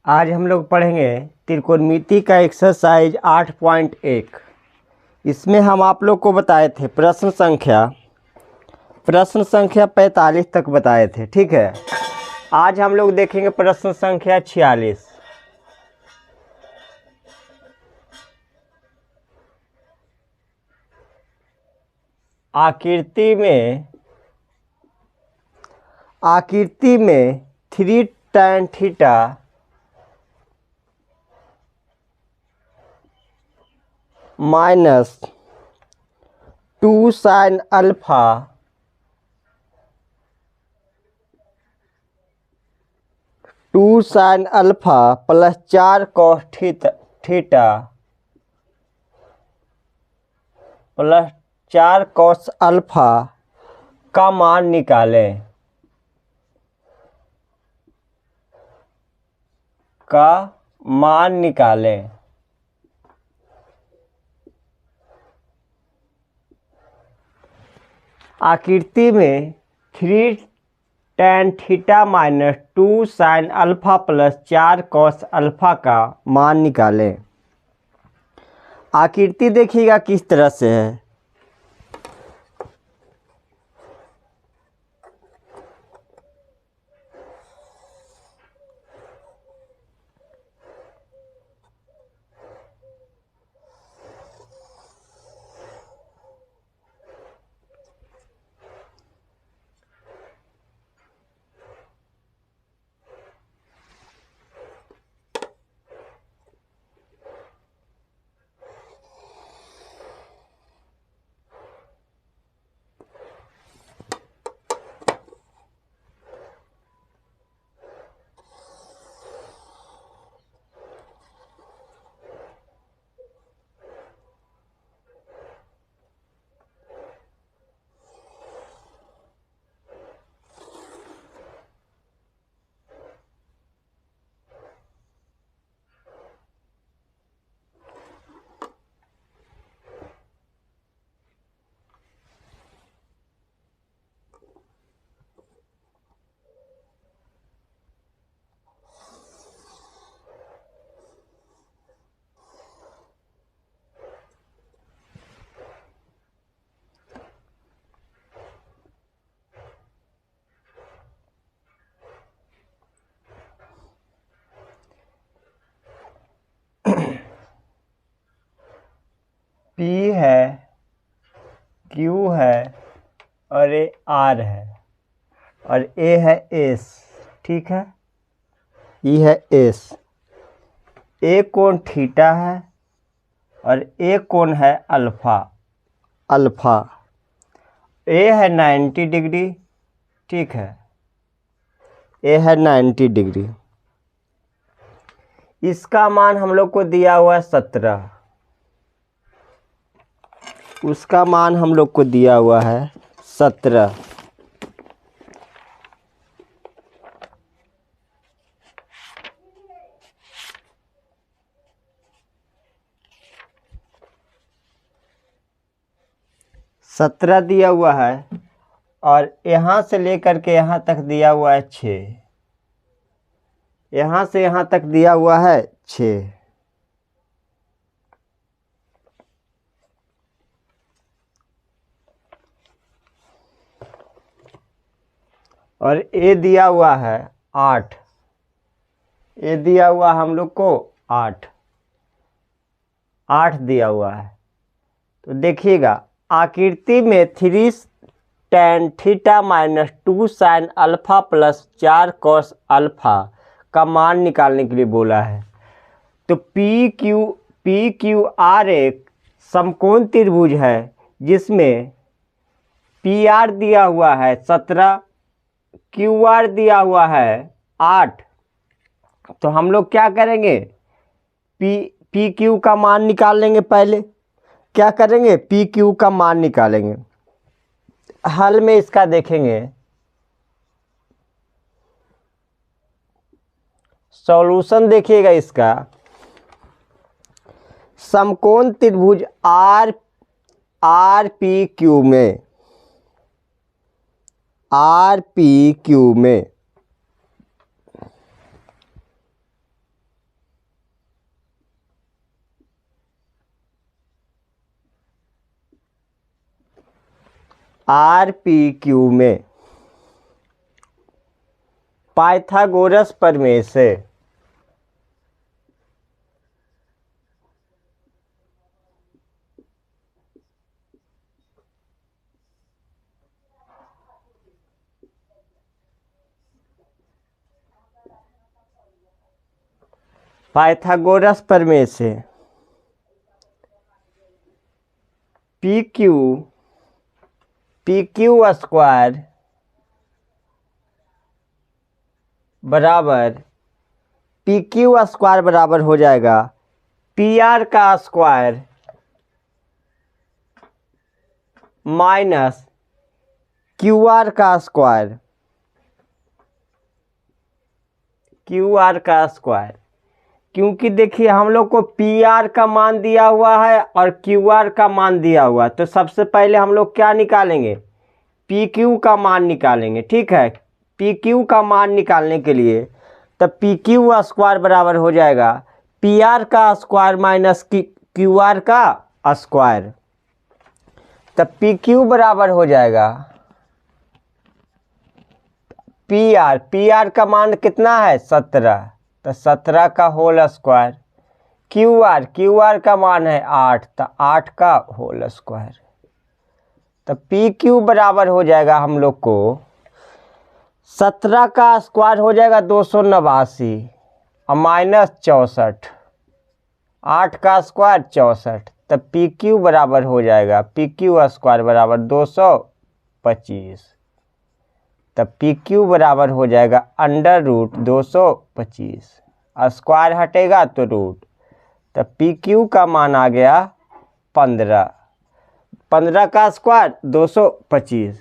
आज हम लोग पढ़ेंगे त्रिकोणमिति का एक्सरसाइज 8.1। इसमें हम आप लोग को बताए थे प्रश्न संख्या 45 तक बताए थे। ठीक है, आज हम लोग देखेंगे प्रश्न संख्या 46। आकृति में 3 tan theta minus 2 sin alpha plus 4 cos theta plus 4 cos alpha का मान निकालें। आकृति में 3 tan theta minus 2 sin alpha plus 4 cos alpha का मान निकालें। आकृति देखिएगा किस तरह से है। P है, Q है और ये R है और A है S। ठीक है, E है S। A कोण थीटा है और A कोण है अल्फा। A है 90 डिग्री। ठीक है, A है 90 डिग्री। इसका मान हम लोग को दिया हुआ है 17। उसका मान हम लोग को दिया हुआ है 17। दिया हुआ है और यहाँ से लेकर के यहाँ तक दिया हुआ है 6। यहाँ से यहाँ तक दिया हुआ है 6। और ए दिया हुआ है 8। ए दिया हुआ हम लोग को 8 दिया हुआ है। तो देखिएगा आकृति में 3 tan theta minus 2 sin alpha plus 4 cos alpha का मान निकालने के लिए बोला है। तो पी क्यू आर एक समकोण त्रिभुज है जिसमें पी आर दिया हुआ है 17, क्यू आर दिया हुआ है 8। तो हम लोग क्या करेंगे, पी क्यू का मान निकाल लेंगे। पहले क्या करेंगे, पी क्यू का मान निकालेंगे। हल में इसका देखेंगे, सॉल्यूशन देखिएगा इसका। समकोण त्रिभुज आर पी क्यू में आर पी क्यू में पाइथागोरस प्रमेय से पाइथागोरस प्रमेय से पी क्यू स्क्वायर बराबर पी क्यू स्क्वायर बराबर हो जाएगा पी आर का स्क्वायर माइनस क्यू आर का स्क्वायर क्योंकि देखिए हम लोग को पी आर का मान दिया हुआ है और क्यू आर का मान दिया हुआ है, तो सबसे पहले हम लोग क्या निकालेंगे, पी क्यू का मान निकालेंगे। ठीक है, पी क्यू का मान निकालने के लिए तब पी क्यू स्क्वायर बराबर हो जाएगा पी आर का स्क्वायर माइनस क्यू आर का स्क्वायर। तब पी क्यू बराबर हो जाएगा पी आर का मान कितना है 17, तो 17 का होल स्क्वायर। क्यू आर का मान है 8, तो 8 का होल स्क्वायर। तो पी क्यू बराबर हो जाएगा हम लोग को 17 का स्क्वायर हो जाएगा 289 और माइनस 64, 8 का स्क्वायर 64। तब पी क्यू बराबर हो जाएगा पी क्यू स्क्वायर बराबर 225। तब पी क्यू बराबर हो जाएगा अंडर रूट 225, स्क्वायर हटेगा तो रूट। तब पी क्यू का मान आ गया 15 का स्क्वायर 225।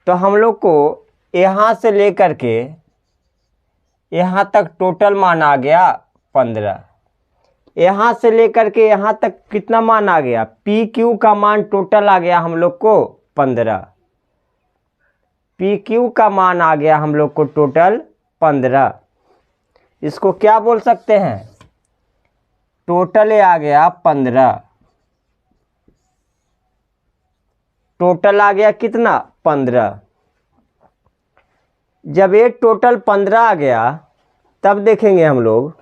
तो हम लोग को यहाँ से लेकर के यहाँ तक टोटल मान आ गया 15। यहाँ से लेकर के यहाँ तक कितना मान आ गया, पी क्यू का मान टोटल आ गया हम लोग को 15। पी क्यू का मान आ गया हम लोग को टोटल 15। इसको क्या बोल सकते हैं, टोटल आ गया 15। टोटल आ गया कितना 15। जब ये टोटल 15 आ गया तब देखेंगे हम लोग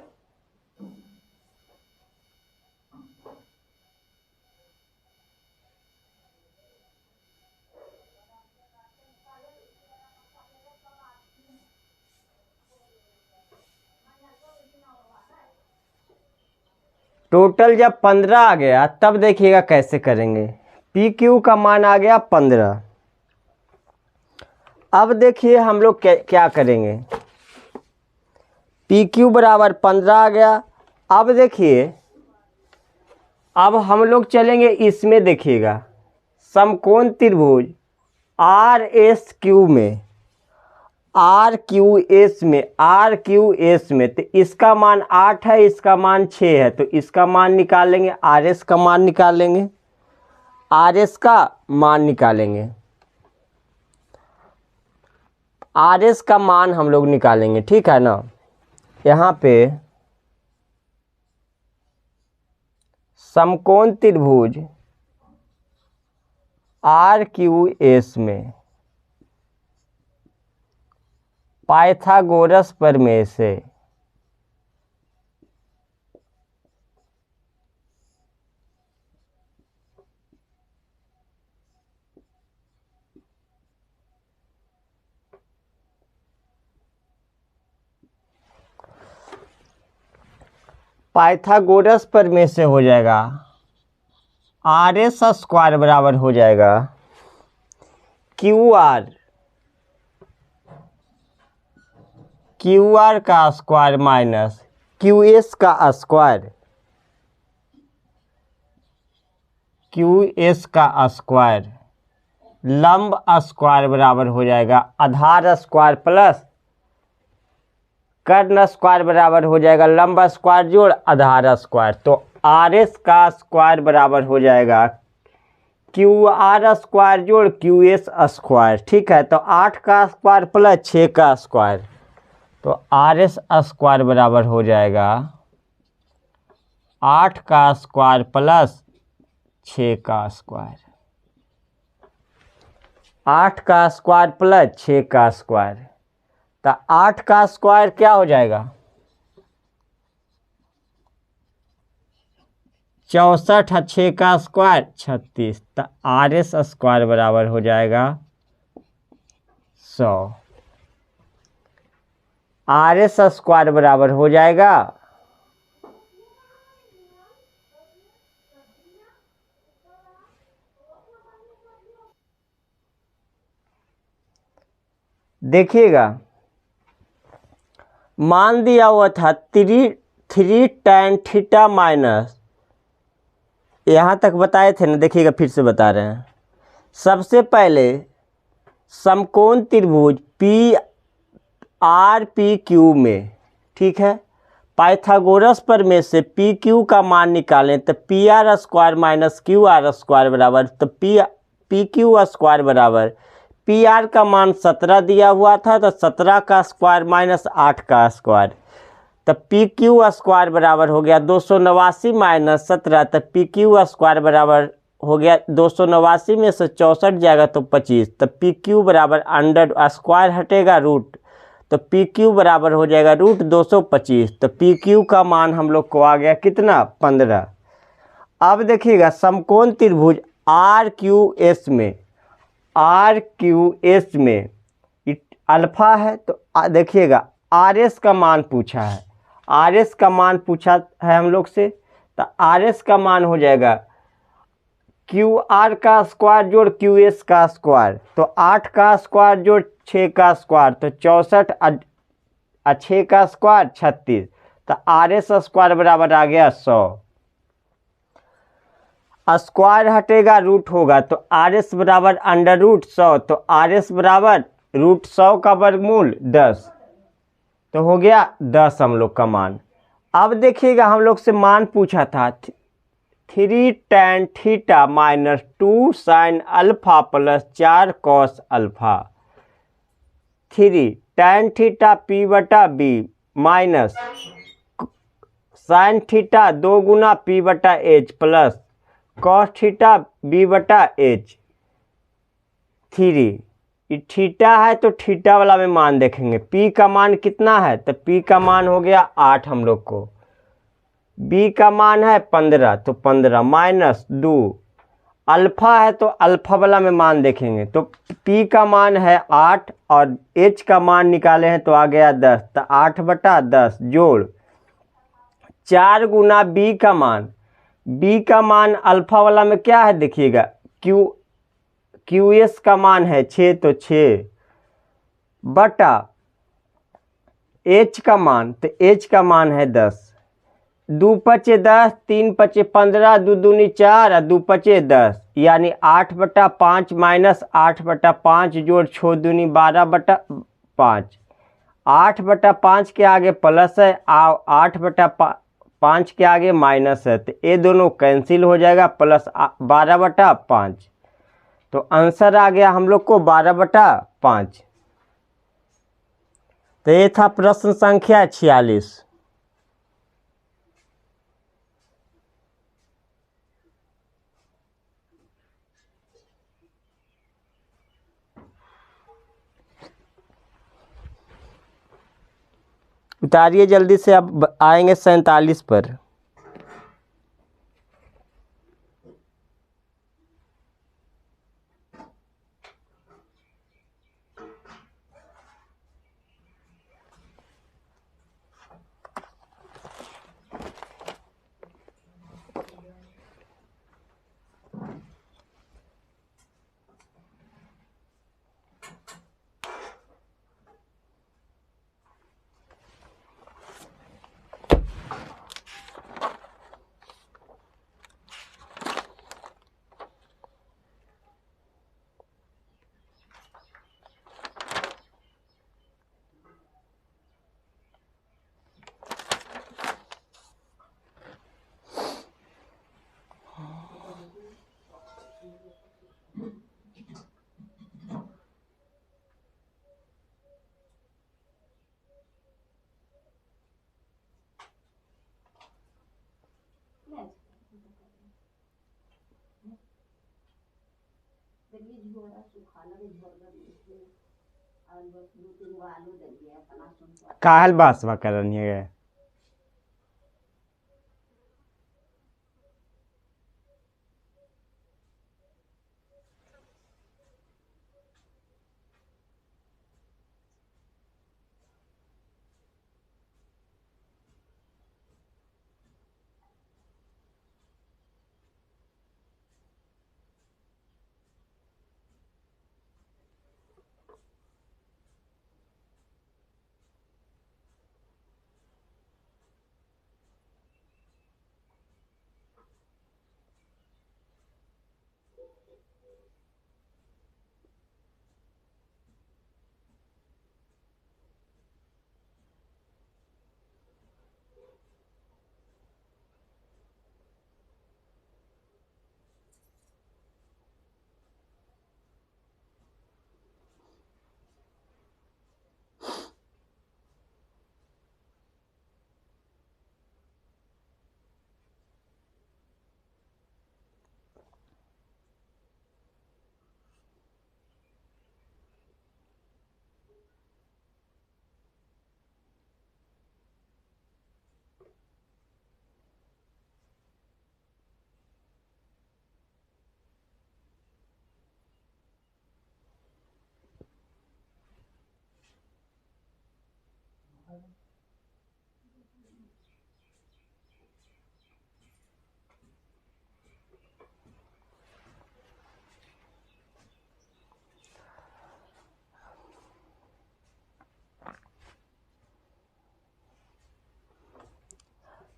टोटल जब 15 आ गया तब देखिएगा कैसे करेंगे। पी क्यू का मान आ गया 15। अब देखिए हम लोग क्या करेंगे, पी क्यू बराबर 15 आ गया। अब देखिए अब हम लोग चलेंगे इसमें, देखिएगा समकोण त्रिभुज आर एस क्यू में आर क्यू एस में तो इसका मान 8 है, इसका मान 6 है, तो इसका मान निकालेंगे, आर एस का मान निकालेंगे, आर एस का मान निकालेंगे, आर एस का मान हम लोग निकालेंगे। ठीक है ना, यहाँ पे समकोण त्रिभुज आर क्यू एस में पाइथागोरस प्रमेय से पाइथागोरस प्रमेय से हो जाएगा आर एस स्क्वायर बराबर हो जाएगा क्यू आर का स्क्वायर माइनस क्यू एस का स्क्वायर, क्यू एस का स्क्वायर लंब स्क्वायर बराबर हो जाएगा आधार स्क्वायर प्लस कर्ण स्क्वायर बराबर हो जाएगा लंब स्क्वायर जोड़ आधार स्क्वायर। तो आर एस का स्क्वायर बराबर हो जाएगा क्यू आर स्क्वायर जोड़ क्यू एस स्क्वायर। ठीक है, तो 8 का स्क्वायर प्लस 6 का स्क्वायर, तो आर एस स्क्वायर बराबर हो जाएगा 8 का स्क्वायर प्लस 6 का स्क्वायर। 8 का स्क्वायर प्लस 6 का स्क्वायर, तो 8 का स्क्वायर क्या हो जाएगा 64, 6 का स्क्वायर 36, तो RS स्क्वायर बराबर हो जाएगा 100। RS स्क्वायर बराबर हो जाएगा देखिएगा, मान दिया हुआ था 3 tan थीटा माइनस, यहाँ तक बताए थे ना, देखिएगा फिर से बता रहे हैं। सबसे पहले समकोण त्रिभुज PRPQ में, ठीक है, पाइथागोरस प्रमेय से PQ का मान निकालें तो PR square minus QR square बराबर, तो PQ स्क्वायर बराबर PR का मान 17 दिया हुआ था, तो 17 का स्क्वायर माइनस 8 का स्क्वायर, तो PQ स्क्वायर बराबर हो गया 289 माइनस 17, तो PQ स्क्वायर बराबर हो गया 289 में से 64 जाएगा तो 25, तो PQ बराबर अंडर स्क्वायर हटेगा रूट, तो PQ बराबर हो जाएगा √225, तो PQ का मान हम लोग को आ गया कितना 15। अब देखिएगा समकोण त्रिभुज RQS में अल्फा है, तो देखिएगा RS का मान पूछा है, RS का मान पूछा है हम लोग से, तो RS का मान हो जाएगा QR का स्क्वायर जोड़ QS का स्क्वायर, तो 8 का स्क्वायर जोड़ 6 का स्क्वायर, तो 64 6 का स्क्वायर 36, तो RS स्क्वायर बराबर आ गया 100। स्क्वायर हटेगा रूट होगा, तो RS बराबर √100, तो RS बराबर √100 का वर्गमूल 10, तो हो गया 10 हम लोग का मान। अब देखिएगा हम लोग से मान पूछा था 3 tan theta minus 2 sin alpha plus 4 cos alpha, 3 tan theta P/B minus sin theta 2 गुना P/H plus cos theta B/H। 3 theta है तो थीटा वाला में मान देखेंगे, P का मान कितना है, तो P का मान हो गया 8 हम लोग को, B का मान है 15, तो 15 माइनस 2, अल्फा है तो अल्फा वाला में मान देखेंगे, तो P का मान है 8 और H का मान निकाले हैं तो आ गया 10, तो 8/10 जोड़ 4 गुना B का मान, B का मान अल्फा वाला में क्या है देखिएगा QS का मान है 6, तो 6 बटा H का मान, तो H का मान है 10, 2 पचे 10, 3 पचे 15, 2 दूनी 4 और 2 पचे 10, यानी 8/5 माइनस 8/5 जोड़ 6 दूनी 12/5, 8/5 के आगे प्लस है, 8/5 के आगे माइनस है, तो ये दोनों कैंसिल हो जाएगा, प्लस 12/5, तो आंसर आ गया हम लोग को 12/5। तो ये था प्रश्न संख्या 46। उतारिए जल्दी से, अब आएंगे 47 पर। काहल बासवा करनी है।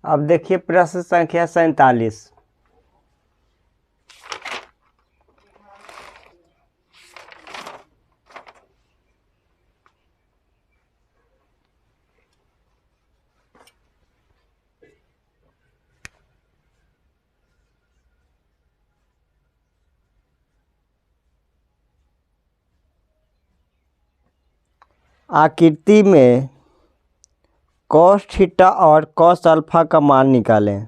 अब देखिए प्रश्न संख्या 47। आकृति में कॉस थीटा और कॉस अल्फा का मान निकालें।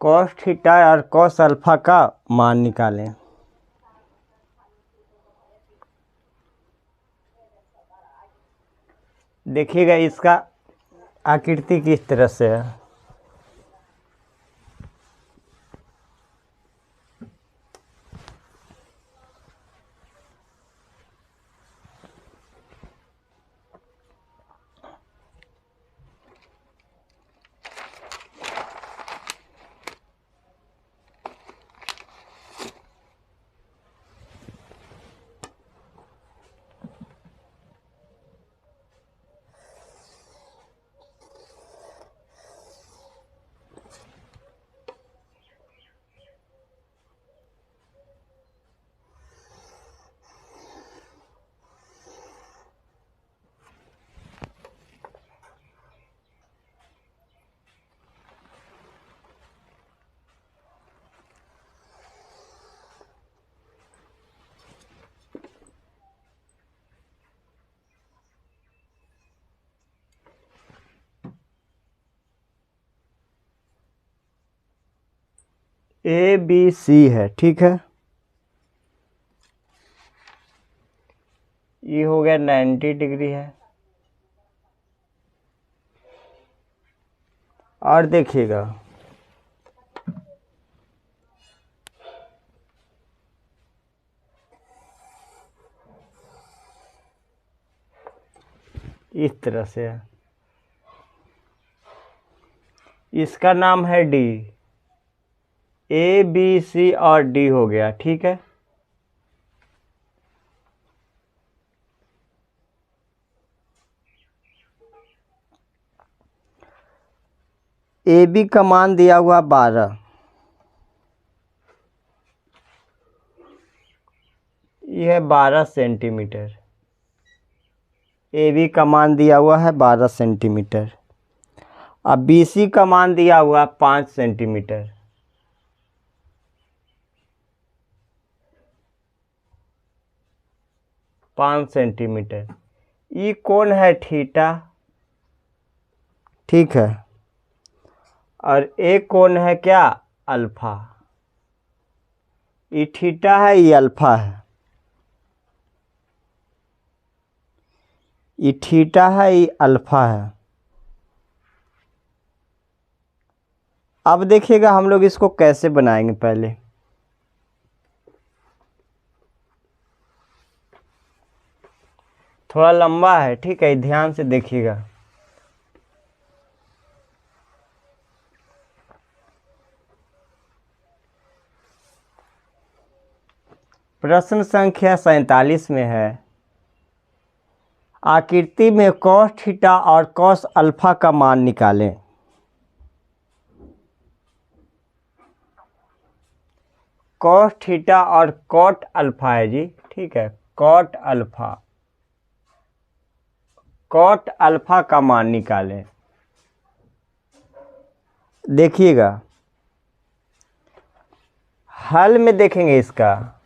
कॉस थीटा और कॉस अल्फा का मान निकालें। देखिएगा इसका आकृति किस तरह से है। ए बी सी है, ठीक है। ये हो गया 90 डिग्री है। और देखिएगा इस तरह से है। इसका नाम है डी। ए बी सी और डी हो गया, ठीक है। ए बी का मान दिया हुआ 12, यह 12 सेंटीमीटर। ए बी का मान दिया हुआ है 12 सेंटीमीटर। अब बी सी का मान दिया हुआ 5 सेंटीमीटर। ये कोण है थीटा, ठीक है, और एक कोण है क्या, अल्फा। ये थीटा है, ये अल्फा है। ये थीटा है, ये अल्फा है। अब देखिएगा हम लोग इसको कैसे बनाएंगे। पहले थोड़ा लंबा है, ठीक है, ध्यान से देखिएगा। प्रश्न संख्या 47 में है, आकृति में कॉस थीटा और कॉस अल्फा का मान निकालें। कॉस थीटा और कॉट अल्फा है जी, ठीक है, कॉट अल्फा। कॉट अल्फा का मान निकालें। देखिएगा हल में देखेंगे इसका।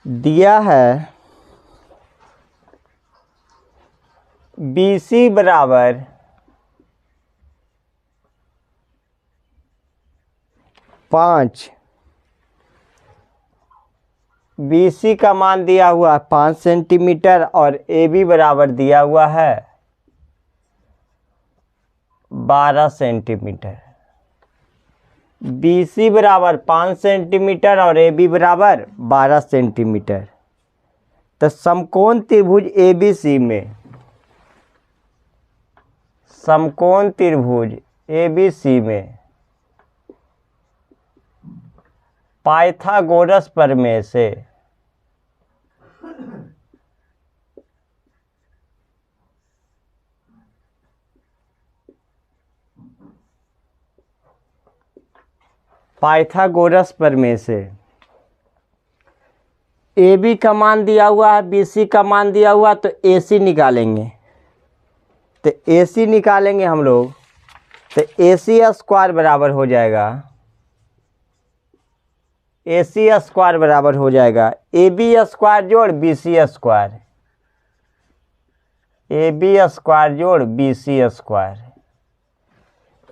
दिया है BC बराबर 5। BC का मान दिया हुआ है 5 सेंटीमीटर और AB बराबर दिया हुआ है 12 सेंटीमीटर। BC बराबर 5 सेंटीमीटर और AB बराबर 12 सेंटीमीटर। तो समकोण त्रिभुज ABC में, समकोण त्रिभुज ABC में पाइथागोरस प्रमेय से पाइथागोरस प्रमेय से AB का मान दिया हुआ है, BC का मान दिया हुआ, तो AC निकालेंगे। तो AC निकालेंगे हम लोग, तो AC स्क्वायर बराबर हो जाएगा, AC स्क्वायर बराबर हो जाएगा AB स्क्वायर जोड़ BC स्क्वायर, AB स्क्वायर जोड़ BC स्क्वायर।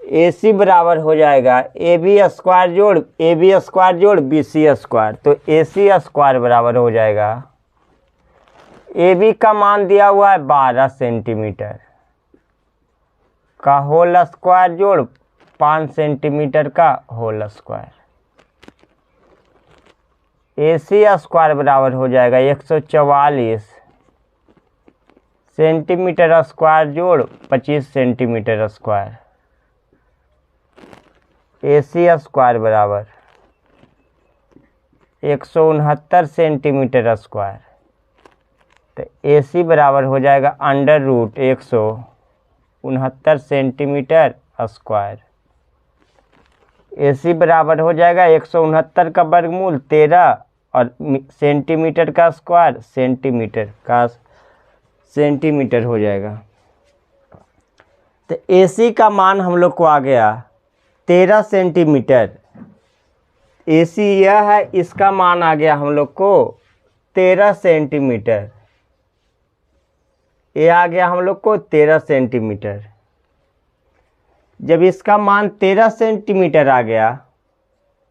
AC बराबर हो जाएगा AB स्क्वायर जोड़ AB स्क्वायर जोड़ BC स्क्वायर। तो AC स्क्वायर बराबर हो जाएगा, AB का मान दिया हुआ है 12 सेंटीमीटर का होल स्क्वायर जोड़ 5 सेंटीमीटर का होल स्क्वायर। AC स्क्वायर बराबर हो जाएगा 144 सेंटीमीटर स्क्वायर जोड़ 25 सेंटीमीटर स्क्वायर। AC स्क्वायर बराबर 169 सेंटीमीटर स्क्वायर। तो AC बराबर हो जाएगा under root 169 centimetre square. AC बराबर हो जाएगा 169 का वर्गमूल 13 और सेंटीमीटर का स्क्वायर सेंटीमीटर हो जाएगा। तो AC का मान हम लोग को आ गया 13 सेंटीमीटर। AC यह है, इसका मान आ गया हम लोग को 13 सेंटीमीटर। ये आ गया हम लोग को 13 सेंटीमीटर। जब इसका मान 13 सेंटीमीटर आ गया,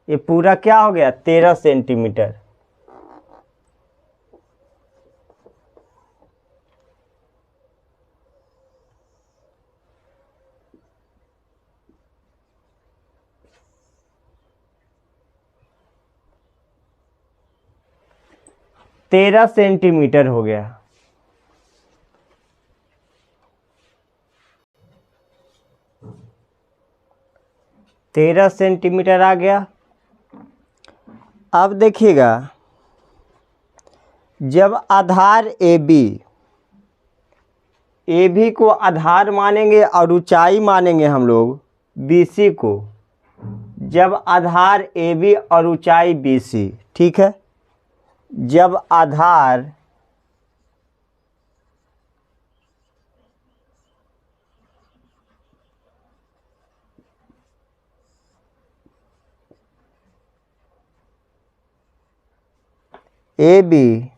ये पूरा क्या हो गया 13 सेंटीमीटर। तेरह सेंटीमीटर हो गया। 13 सेंटीमीटर आ गया। अब देखिएगा, जब आधार ए बी को आधार मानेंगे और ऊंचाई मानेंगे हम लोग बी सी को, जब आधार ए बी और ऊंचाई बी सी, ठीक है, जब आधार ए बी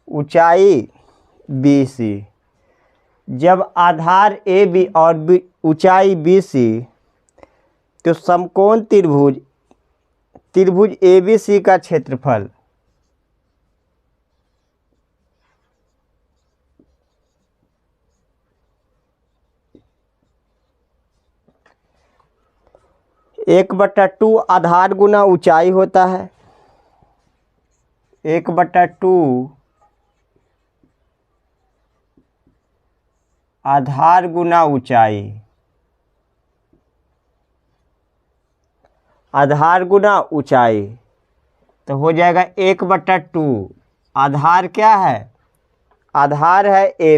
ऊंचाई बी सी, जब आधार ए बी और ऊंचाई बी सी, तो समकोण त्रिभुज ए बी सी का क्षेत्रफल एक बटा टू आधार गुना ऊंचाई होता है। 1/2 आधार गुना ऊंचाई, आधार गुना ऊंचाई, तो हो जाएगा 1/2। आधार क्या है? आधार है ए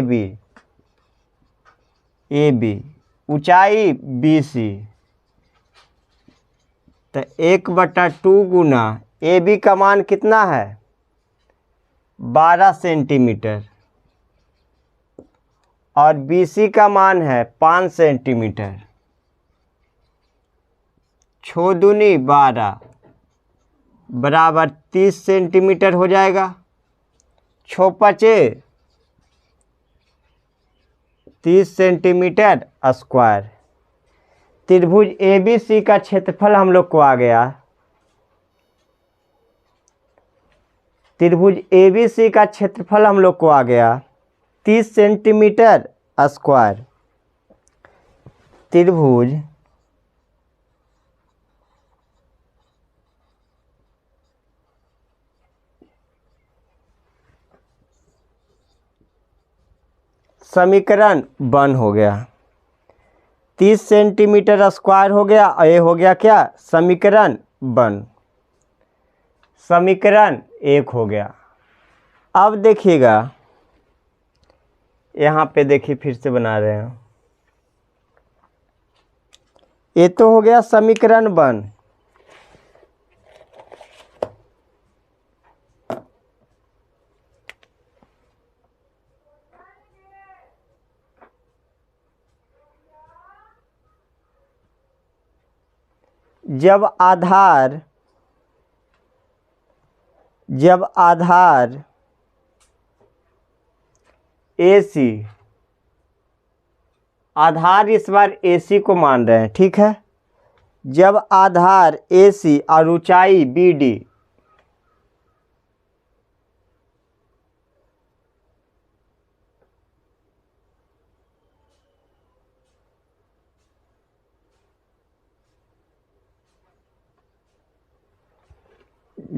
बी, ऊंचाई बी सी, तो 1/2 गुना ए बी का मान कितना है? 12 सेंटीमीटर, और बी सी का मान है 5 सेंटीमीटर। 6 दूनी 12 बराबर 30 सेंटीमीटर हो जाएगा। 6 पचे 30 सेंटीमीटर स्क्वायर। त्रिभुज ए बी सी का क्षेत्रफल हम लोग को आ गया, त्रिभुज ए बी सी का क्षेत्रफल हम लोग को आ गया 30 सेंटीमीटर स्क्वायर। त्रिभुज समीकरण 1 हो गया। 30 सेंटीमीटर स्क्वायर हो गया, और ये हो गया क्या? समीकरण 1। समीकरण 1 हो गया। अब देखिएगा, यहाँ पे देखिए फिर से बना रहे हैं। ये तो हो गया समीकरण 1। जब आधार ए सी, आधार इस बार ए सी को मान रहे हैं, ठीक है। जब आधार ए सी और ऊंचाई बी डी,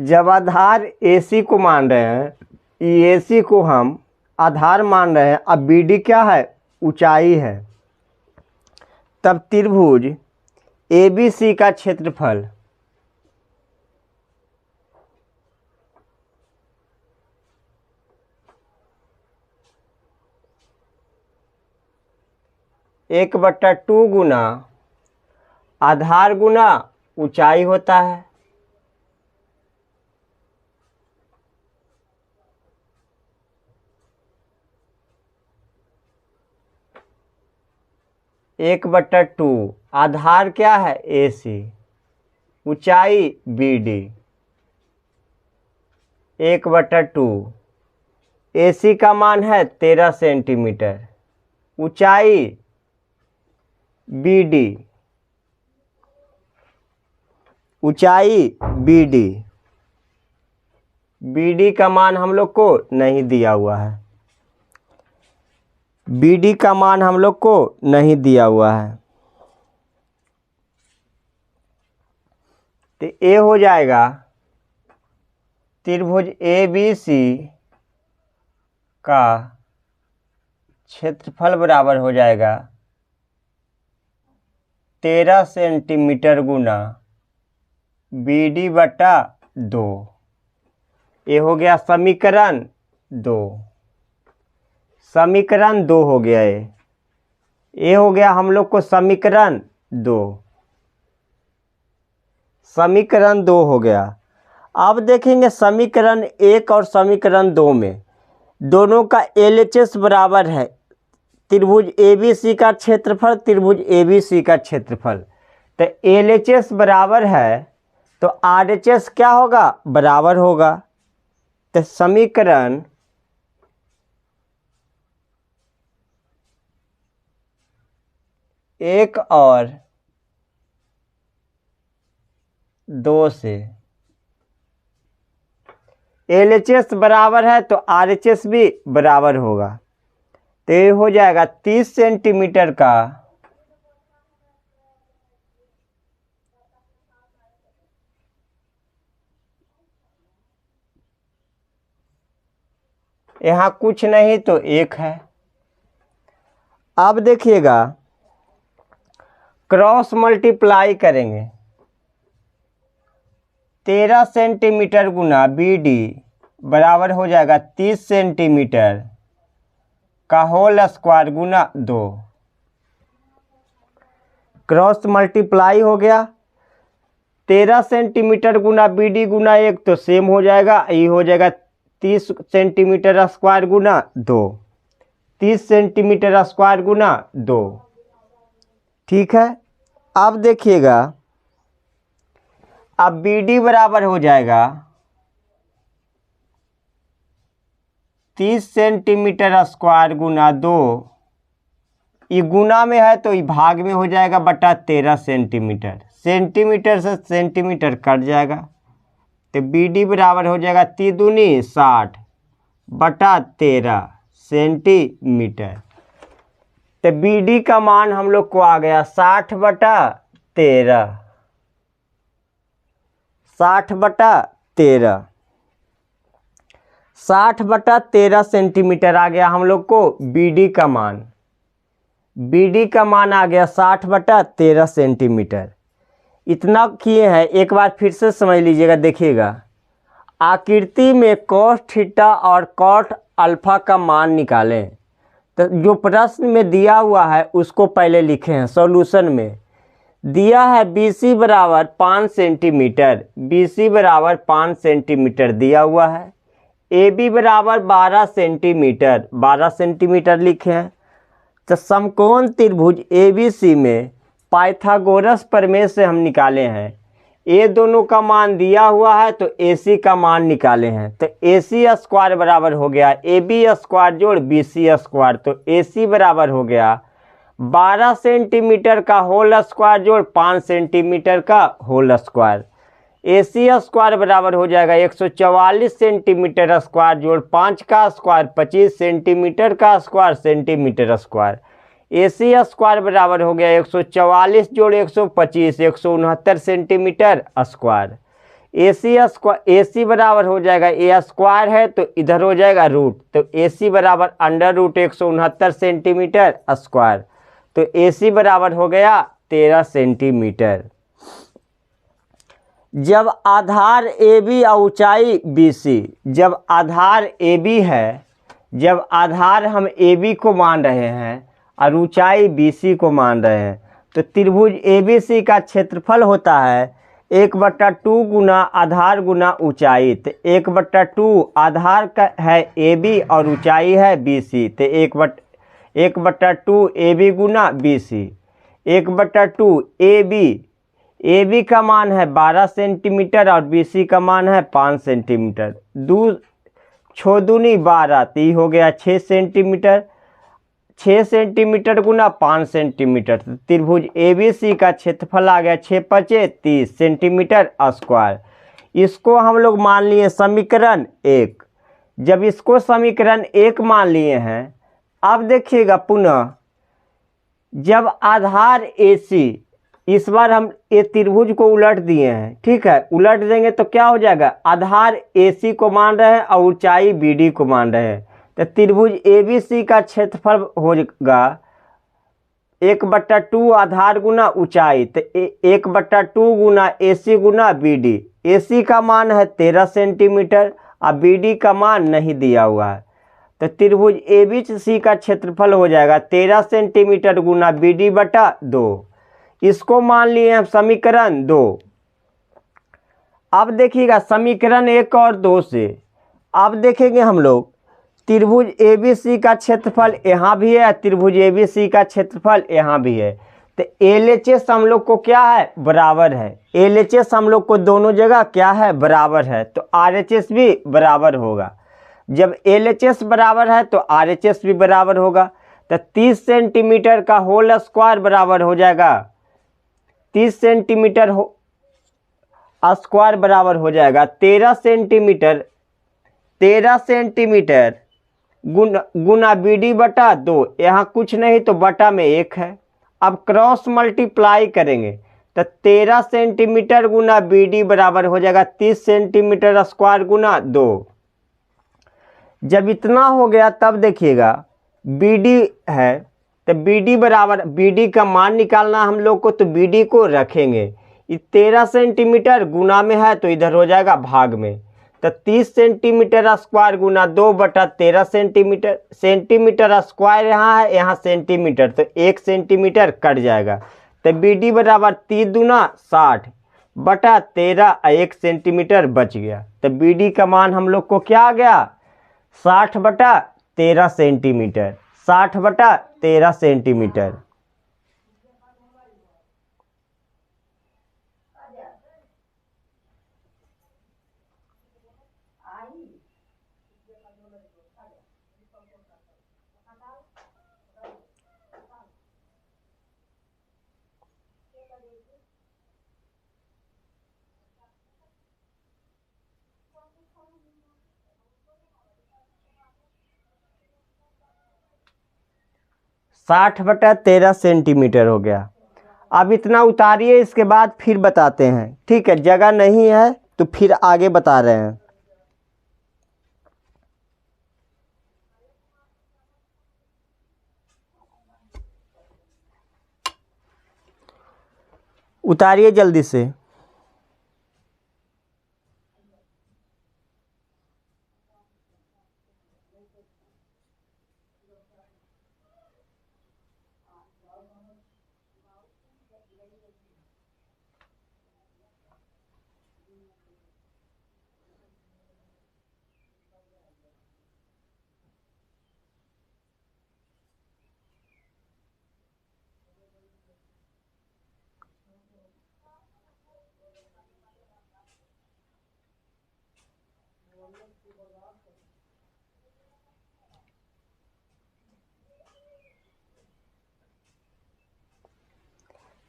जब आधार ए सी को मान रहे हैं, ए सी को हम आधार मान रहे हैं, अब बी डी क्या है? ऊंचाई है, तब त्रिभुज ए बी सी का क्षेत्रफल एक बटा 2 गुना आधार गुना ऊंचाई होता है। एक बटा 2 आधार क्या है? ए सी, ऊंचाई बी डी। 1/2 ए सी का मान है 13 सेंटीमीटर, ऊंचाई बी डी, ऊंचाई बी डी। बी डी का मान हम लोग को नहीं दिया हुआ है, बी डी का मान हम लोग को नहीं दिया हुआ है, तो ए हो जाएगा त्रिभुज ए बी सी का क्षेत्रफल बराबर हो जाएगा 13 सेंटीमीटर गुना BD बटा 2। ये हो गया समीकरण 2। समीकरण 2 हो गया ये हो गया हम लोग को समीकरण 2। समीकरण 2 हो गया। अब देखेंगे समीकरण 1 और समीकरण 2 में दोनों का LHS बराबर है। त्रिभुज ABC का क्षेत्रफल, त्रिभुज ABC का क्षेत्रफल। तो LHS बराबर है तो RHS क्या होगा? बराबर होगा। तो समीकरण 1 और 2 से LHS बराबर है तो RHS भी बराबर होगा। तो ये हो जाएगा 30 सेंटीमीटर का यहाँ कुछ नहीं तो 1 है। अब देखिएगा क्रॉस मल्टीप्लाई करेंगे 13 सेंटीमीटर गुना BD बराबर हो जाएगा 30 सेंटीमीटर का होल स्क्वायर गुना 2। क्रॉस मल्टीप्लाई हो गया 13 सेंटीमीटर गुना BD गुना 1 तो सेम हो जाएगा। ये हो जाएगा 30 सेंटीमीटर स्क्वायर गुना 2। 30 सेंटीमीटर स्क्वायर गुना 2। ठीक है। अब देखिएगा अब BD बराबर हो जाएगा 30 सेंटीमीटर स्क्वायर गुना 2। ये गुना में है तो ये भाग में हो जाएगा बटा 13 सेंटीमीटर। सेंटीमीटर से सेंटीमीटर कट जाएगा तो BD बराबर हो जाएगा 3 दूनी 60 बटा 13 सेंटीमीटर। तो BD का मान हम लोग को आ गया 60 बटा 13। 60 बटा 13। 60 बटा 13 सेंटीमीटर आ गया हम लोग को BD का मान। BD का मान आ गया 60 बटा 13 सेंटीमीटर। इतना किए हैं, एक बार फिर से समझ लीजिएगा। देखिएगा आकृति में cos थीटा और cot अल्फा का मान निकालें। तो जो प्रश्न में दिया हुआ है उसको पहले लिखे हैं। सॉल्यूशन में दिया है BC बराबर 5 सेंटीमीटर। BC बराबर 5 सेंटीमीटर दिया हुआ है। AB बराबर 12 सेंटीमीटर। 12 सेंटीमीटर लिखे हैं। तो समकोण त्रिभुज ABC में पाइथागोरस प्रमेय से हम निकाले हैं। ये दोनों का मान दिया हुआ है तो AC का मान निकाले हैं। तो AC स्क्वायर बराबर हो गया AB स्क्वायर जोड़ BC स्क्वायर। तो AC बराबर हो गया 12 सेंटीमीटर का होल स्क्वायर जोड़ 5 सेंटीमीटर का होल स्क्वायर। AC स्क्वायर बराबर हो जाएगा 144 सेंटीमीटर स्क्वायर जोड़ 5 का स्क्वायर 25 सेंटीमीटर का square centimetre square. AC square बराबर हो गया 144 जोड़ 125 169 सेंटीमीटर स्क्वायर। AC बराबर हो जाएगा A स्क्वायर है तो इधर हो जाएगा रूट। तो AC बराबर अंडर रूट 169 सेंटीमीटर स्क्वायर। तो AC बराबर हो गया 13 सेंटीमीटर। जब आधार AB और ऊंचाई BC, जब आधार AB है, जब आधार हम AB को मान रहे हैं और ऊंचाई BC को मान रहे हैं तो त्रिभुज ABC का क्षेत्रफल होता है 1/2 गुना आधार गुना ऊंचाई। तो 1/2 आधार का है AB और ऊंचाई है BC। तो 1/2 AB गुना BC। 1/2 AB का मान है 12 सेंटीमीटर और BC का मान है 5 सेंटीमीटर। 2 6 दूनी 12 तो ये हो गया 6 सेंटीमीटर। 6 सेंटीमीटर गुना 5 सेंटीमीटर। तो त्रिभुज ABC का क्षेत्रफल आ गया 6 × 30 सेंटीमीटर स्क्वायर। इसको हम लोग मान लिए समीकरण 1। जब इसको समीकरण 1 मान लिए हैं, अब देखिएगा पुनः जब आधार AC, इस बार हम ये त्रिभुज को उलट दिए हैं। ठीक है, उलट देंगे तो क्या हो जाएगा? आधार AC को मान रहे हैं और ऊंचाई BD को मान रहे हैं। तो त्रिभुज ABC का क्षेत्रफल होगा 1/2 आधार गुना ऊंचाई, तो 1/2 गुना AC गुना BD। AC का मान है 13 सेंटीमीटर और BD का मान नहीं दिया हुआ है। तो त्रिभुज ABC का क्षेत्रफल हो जाएगा 13 सेंटीमीटर गुना BD/2। इसको मान लिए हम समीकरण 2। अब देखिएगा समीकरण 1 और 2 से अब देखेंगे हम लोग त्रिभुज ABC का क्षेत्रफल यहाँ भी है, त्रिभुज ABC का क्षेत्रफल यहाँ भी है। तो LHS हम लोग को क्या है, बराबर है। LHS हम लोग को दोनों जगह क्या है, बराबर है। तो RHS भी बराबर होगा। जब LHS बराबर है तो RHS भी बराबर होगा। तो 30 सेंटीमीटर का होल स्क्वायर बराबर हो जाएगा 30 सेंटीमीटर स्क्वायर बराबर हो जाएगा 13 सेंटीमीटर गुना BD/2। यहाँ कुछ नहीं तो बटा में 1 है। अब क्रॉस मल्टीप्लाई करेंगे तो 13 सेंटीमीटर गुना BD बराबर हो जाएगा 30 सेंटीमीटर स्क्वायर गुना 2। जब इतना हो गया तब देखिएगा BD है तो BD बराबर, BD का मान निकालना हम लोग को, तो BD को रखेंगे। ये 13 सेंटीमीटर गुना में है तो इधर हो जाएगा भाग में। तो 30 सेंटीमीटर स्क्वायर गुना 2/13 सेंटीमीटर स्क्वायर यहाँ है, यहाँ सेंटीमीटर, तो 1 सेंटीमीटर कट जाएगा। तो BD बराबर 30 दूना 60/13, 1 सेंटीमीटर बच गया। तो BD का मान हम लोग को क्या आ गया, 60/13 सेंटीमीटर। 60/13 सेंटीमीटर। साठ बटा 13 सेंटीमीटर हो गया। अब इतना उतारिए, इसके बाद फिर बताते हैं, ठीक है। जगह नहीं है तो फिर आगे बता रहे हैं। उतारिए जल्दी से।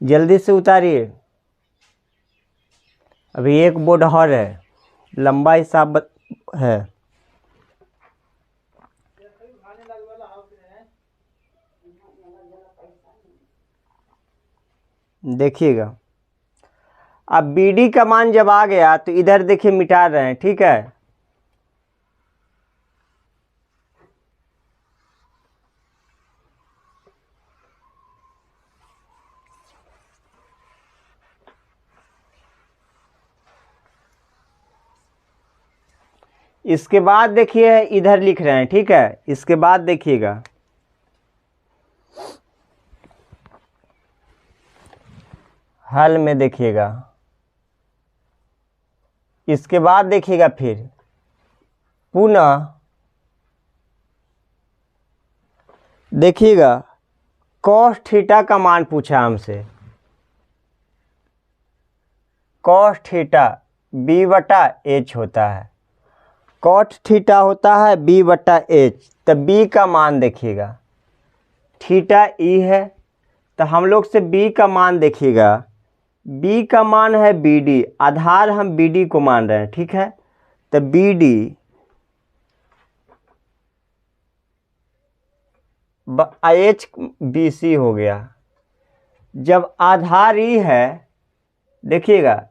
जल्दी से उतारिए। अभी एक बोर्ड और है, लंबा हिसाब है। देखिएगा अब BD का मान जब आ गया तो इधर देखिए मिटा रहे हैं, ठीक है। इसके बाद देखिए इधर लिख रहे हैं, ठीक है। इसके बाद देखिएगा हल में, देखिएगा इसके बाद देखिएगा फिर पुनः देखिएगा cos थीटा का मान पूछा हमसे। cos थीटा B/H होता है, cot थीटा होता है B/H। तो B का मान देखिएगा, थीटा E है तो हम लोग से B का मान देखिएगा। B का मान है BD, आधार हम BD को मान रहे हैं, ठीक है। तो BD HBC हो गया। जब आधार E है, देखिएगा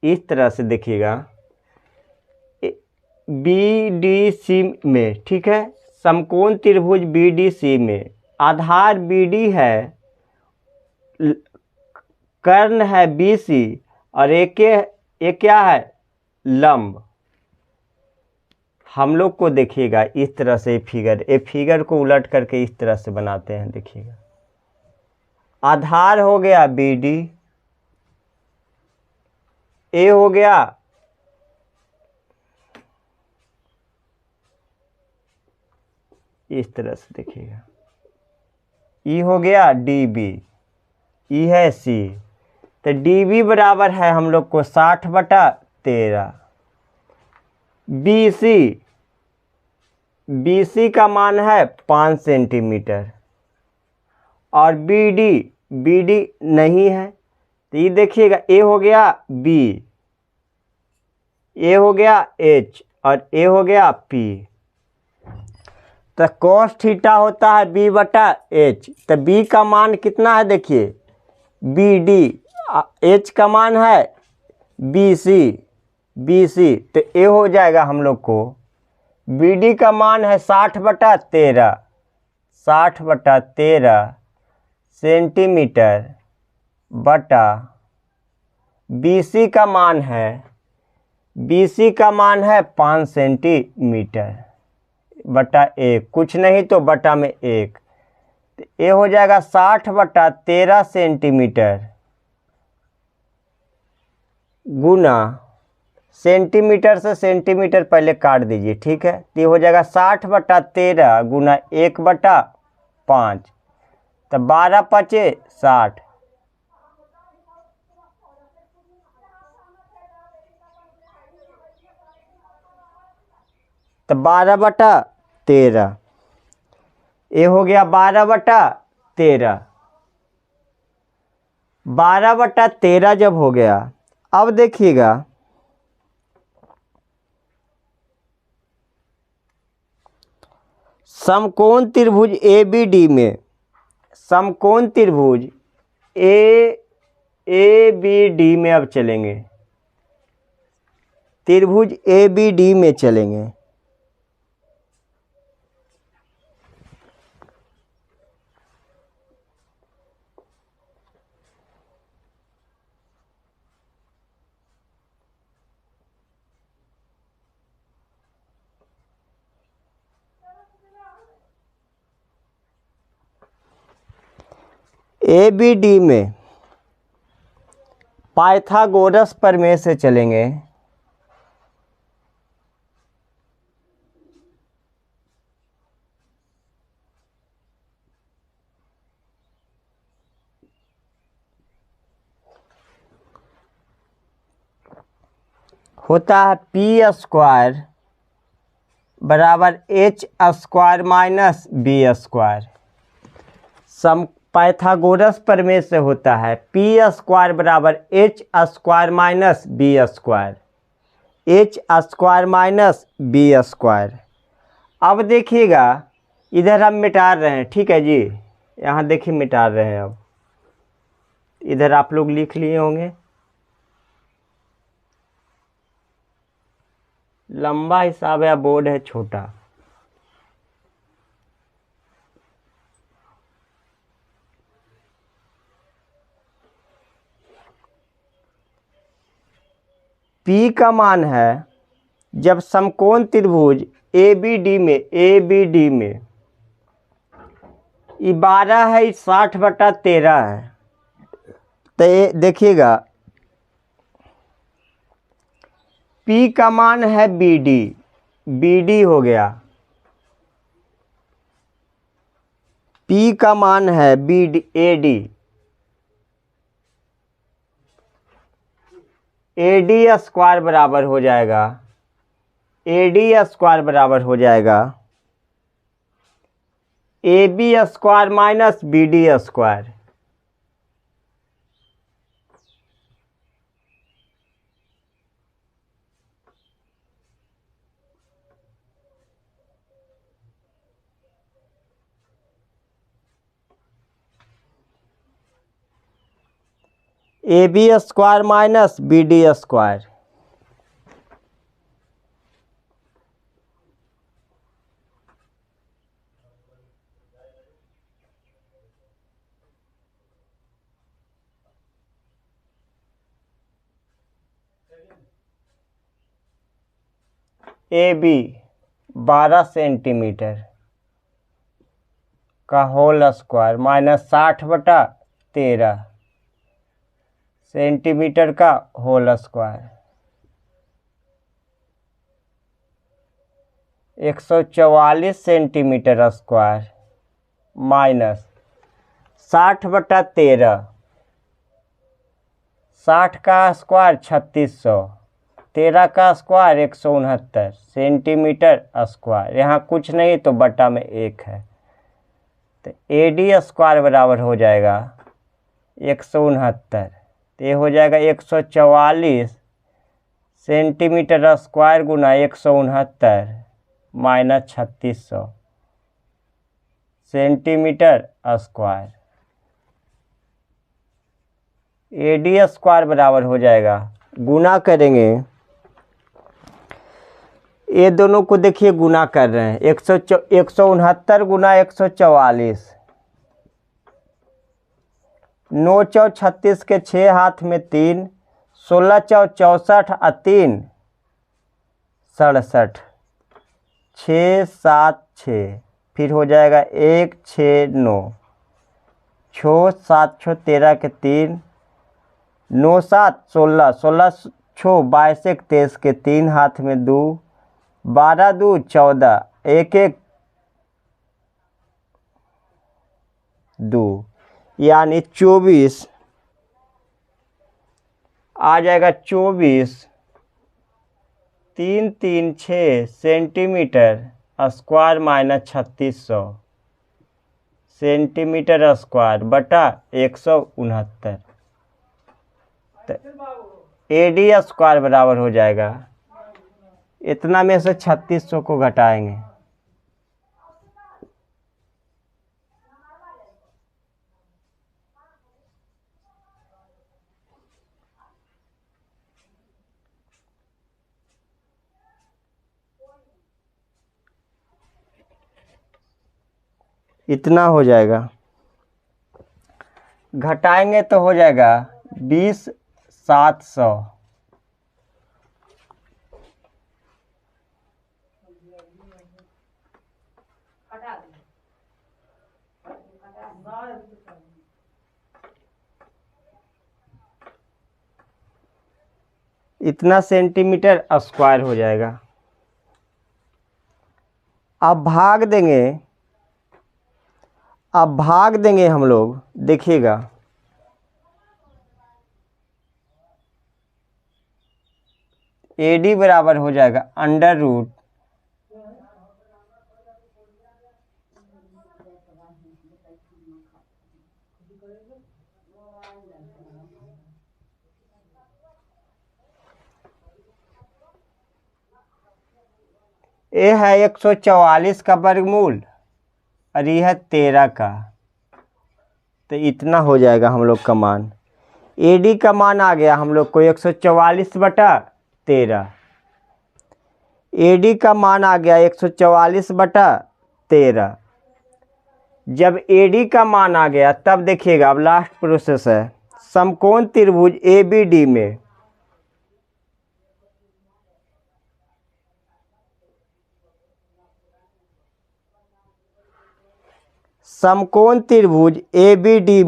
इस तरह से देखिएगा, बी डी सी में, ठीक है, समकोण त्रिभुज बी डी सी में आधार बी डी है, कर्ण है बी सी, और एक क्या है, लंब। हम लोग को देखिएगा इस तरह से फिगर को उलट करके इस तरह से बनाते हैं। देखिएगा, आधार हो गया बी डी, ए हो गया इस तरह से, देखिएगा ई हो गया डी बी, ई है सी, तो डी बी बराबर है हम लोग को 60/13। बी सी का मान है 5 सेंटीमीटर, और बी डी नहीं है, तो ये देखिएगा ए हो गया बी, ए हो गया एच, और ए हो गया पी। तो कॉस थीटा होता है बी बटा एच। तो बी का मान कितना है, देखिए बी डी, एच का मान है बी सी, तो ए हो जाएगा हम लोग को, बी डी का मान है 60/13 सेंटीमीटर बटा बी सी का मान है 5 सेंटीमीटर बटा 1, कुछ नहीं तो बटा में 1, तो ये हो जाएगा 60/13 सेंटीमीटर गुना, सेंटीमीटर से सेंटीमीटर पहले काट दीजिए, ठीक है, तो ये हो जाएगा 60/13 गुना 1/5, तो 12 पचे 60, तो 12/13, ये हो गया 12/13। 12/13 जब हो गया, अब देखिएगा समकोण त्रिभुज ए बी डी में, समकोण त्रिभुज ए बी डी में अब चलेंगे, त्रिभुज ए बी डी में चलेंगे। ए बी डी में पाइथागोरस प्रमेय से चलेंगे। होता है पी स्क्वायर बराबर H square minus B square. Pythagoras प्रमेय से होता है पी स्क्वायर बराबर H square minus B square, H square minus B square. अब देखिएगा इधर हम मिटा रहे हैं, ठीक है जी, यहाँ देखिए मिटा रहे हैं। अब इधर आप लोग लिख लिए होंगे, लंबा हिसाब या बोर्ड है छोटा। P का मान है जब समकोण त्रिभुज ए बी डी में ये 12 है, 60/13 है, तो ये देखिएगा P का मान है बी डी हो गया, P का मान है ए डी स्क्वायर बराबर हो जाएगा, A B square minus B D square. A B square minus B D square. A B 12 centimetre का होल स्क्वायर माइनस 60/13 सेंटीमीटर का whole square 144 centimetre square minus 60/13 60 का स्क्वायर 3600 13 का स्क्वायर 169 सेंटीमीटर स्क्वायर। यहाँ कुछ नहीं तो बटा में 1 है, तो AD स्क्वायर बराबर हो जाएगा 169। तो ये हो जाएगा 144 सेंटीमीटर स्क्वायर गुना 169 minus 3600 centimetre square. AD square बराबर हो जाएगा, गुना करेंगे, ये दोनों को देखिए गुना कर रहे हैं, 169 गुना 144, 9 चौ 36 के 6 हाथ में 3, 16 चौ 64 और 3 67, 6 7 6, फिर हो जाएगा 1 6 9, 6 7 6 13 के 3, 9 7 16, 16 6 22 1 23 के 3 हाथ में 2, 12 2 14, 1 1 2 यानी 24 आ जाएगा। 24 3 3 6 centimetre square minus 3600 centimetre square बटा 169। तो AD स्क्वायर बराबर हो जाएगा, इतना में से 3600 को घटाएंगे, इतना हो जाएगा, घटाएंगे तो हो जाएगा 20,700। इतना सेंटीमीटर स्क्वायर हो जाएगा। अब भाग देंगे हम लोग, देखिएगा AD बराबर हो जाएगा अंडर रूट ये है 144 का वर्गमूल और यह है 13 का, तो इतना हो जाएगा हम लोग का मान। AD का मान आ गया हम लोग को 144/13, AD का मान आ गया 144/13। जब AD का मान आ गया तब देखिएगा, अब लास्ट प्रोसेस है, समकोण त्रिभुज ABD में समकोण त्रिभुज ABD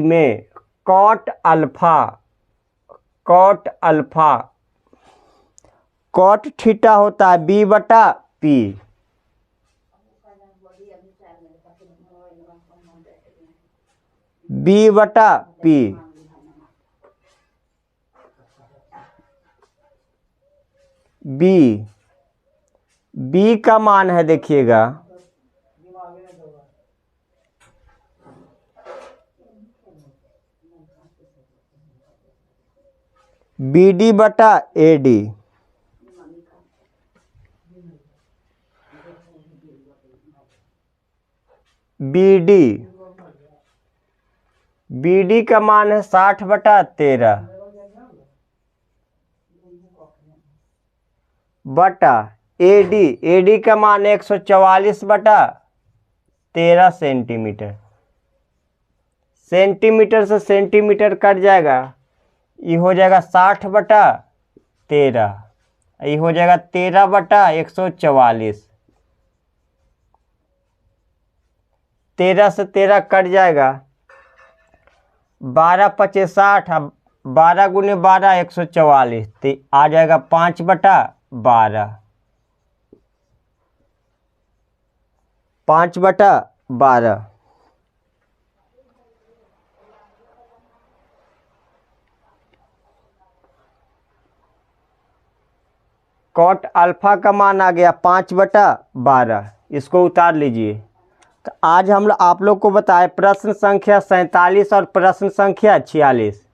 में कॉट अल्फा कॉट थीटा होता है B/P, B/P, B का मान है देखिएगा BD/AD, BD का मान है 60/13 बटा AD का मान 144/13 सेंटीमीटर। सेंटीमीटर से सेंटीमीटर कट जाएगा ये हो जाएगा 60/13, ये हो जाएगा 13/144। 13 से 13 कट जाएगा, 12 पचे 60, 12 गुने 12 144, तो आ जाएगा 5/12। 5/12। कॉट अल्फा का मान आ गया 5/12, इसको उतार लीजिए। तो आज हम आप लोग को बताए प्रश्न संख्या 47 और प्रश्न संख्या 46।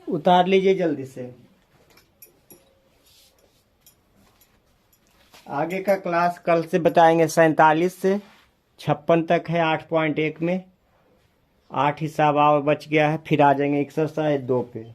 उतार लीजिए जल्दी से। आगे का क्लास कल से बताएंगे। 47 से 56 तक है 8.1 में। 8 हिसाब और बच गया है, फिर आ जाएंगे एक्सरसाइज 2 पे।